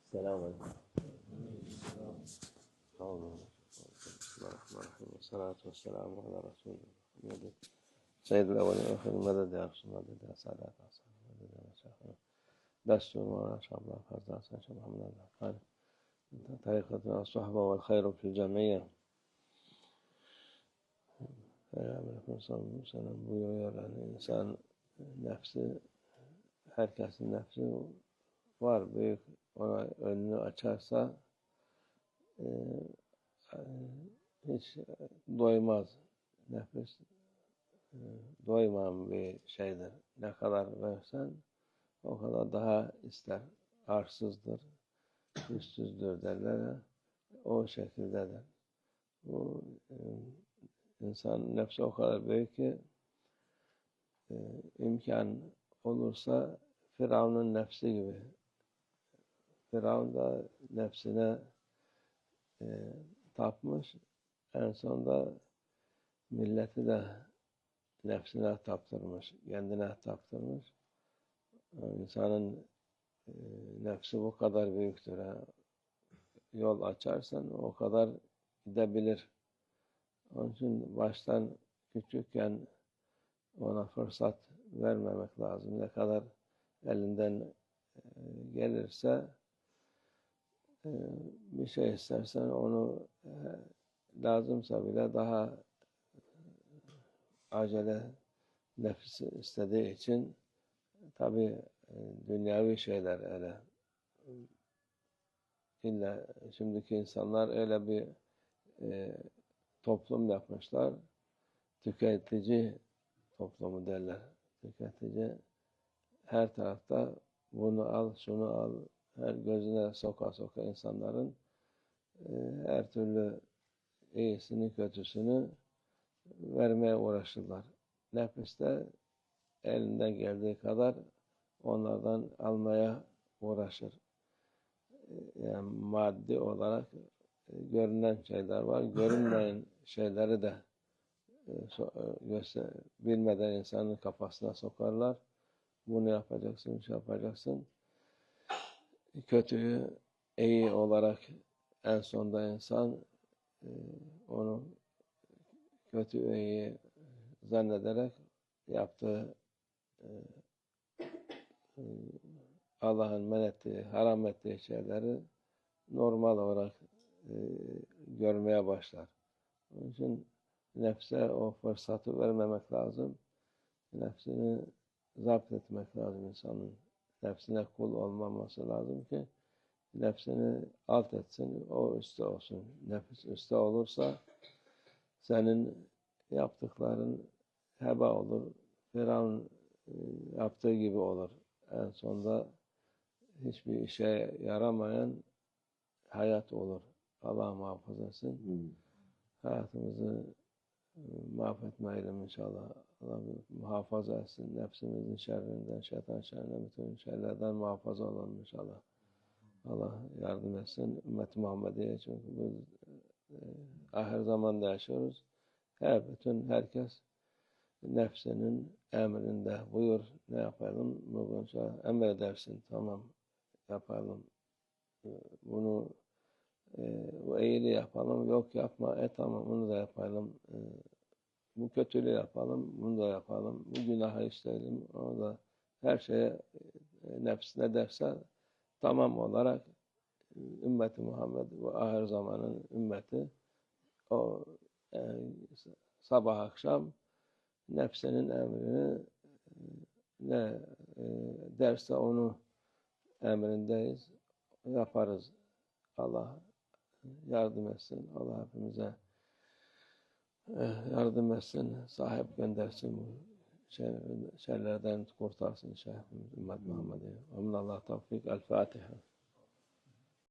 السلام عليكم. بسم الله الرحمن الرحيم والصلاة والسلام على رسول الله سيد الأولين والآخرين مدد يا رسول الله مدد يا سادات أصحاب مدد يا مشايخنا دستور مولانا شيخ الله فرزا حسن شيخ محمد العقاد طريقة الصحبة والخير في الجميع. Peygamber sallallahu aleyhi ve sellem buyuruyor yani insan nefsi, herkesin nefsi var, büyük, ona önünü açarsa hiç doymaz. Nefis doymayan bir şeydir. Ne kadar versen o kadar daha ister. Arsızdır, üstsüzdür derler. O şekildedir. Bu insan nefsi o kadar büyük ki imkan olursa Firavun'un nefsi gibi. Firavun da nefsine tapmış. En sonunda milleti de nefsine taptırmış, kendine taptırmış. İnsanın nefsi bu kadar büyüktür. Yol açarsan o kadar gidebilir. Onun için baştan küçükken ona fırsat vermemek lazım. Ne kadar elinden gelirse bir şey istersen onu lazımsa bile daha acele nefis istediği için tabi dünyavi şeyler öyle. İlla şimdiki insanlar öyle bir toplum yapmışlar. Tüketici toplumu derler. Tüketici her tarafta bunu al, şunu al, her gözüne soka soka insanların her türlü iyisini, kötüsünü vermeye uğraşırlar. Nefis de elinden geldiği kadar onlardan almaya uğraşır. Yani maddi olarak görünen şeyler var. Görünmeyen şeyleri de bilmeden insanın kafasına sokarlar. Bunu yapacaksın, şey yapacaksın. Kötüyü iyi olarak en sonunda insan onu kötü iyi zannederek yaptığı Allah'ın men ettiği, haram ettiği şeyleri normal olarak görmeye başlar. Onun için nefse o fırsatı vermemek lazım. Nefsini zapt etmek lazım insanın. Nefsine kul olmaması lazım ki nefsini alt etsin, o üstte olsun. Nefis üstte olursa senin yaptıkların heba olur. Firavun yaptığı gibi olur. En sonunda hiçbir işe yaramayan hayat olur. Allah muhafaza etsin. Hayatımızı mahvetmeyelim inşallah. Allah muhafaza etsin. Nefsimizin şerrinden, şeytan şerrinden, bütün şeylerden muhafaza olalım inşallah. Allah yardım etsin. Ümmet-i Muhammediye çünkü biz ahir zamanda yaşıyoruz. Herkes nefsinin emrinde. Buyur ne yapalım? Bugün emredersin. Tamam yapalım. Bunu bu iyiliği yapalım. Yok yapma. Tamam bunu da yapalım. Bu kötülüğü yapalım. Bunu da yapalım. Bu günahı işleyelim. Onu da her şeye nefs ne derse tamam olarak ümmeti Muhammed ve ahir zamanın ümmeti o sabah akşam nefsinin emrini ne derse onu emrindeyiz. Yaparız. Allah yardım etsin. Allah hepimize yardım etsin. Sahip göndersin. Bu şeylerden kurtarsın. Ümmet Muhammed'i. Amin. Allah tevfik. El Fatiha.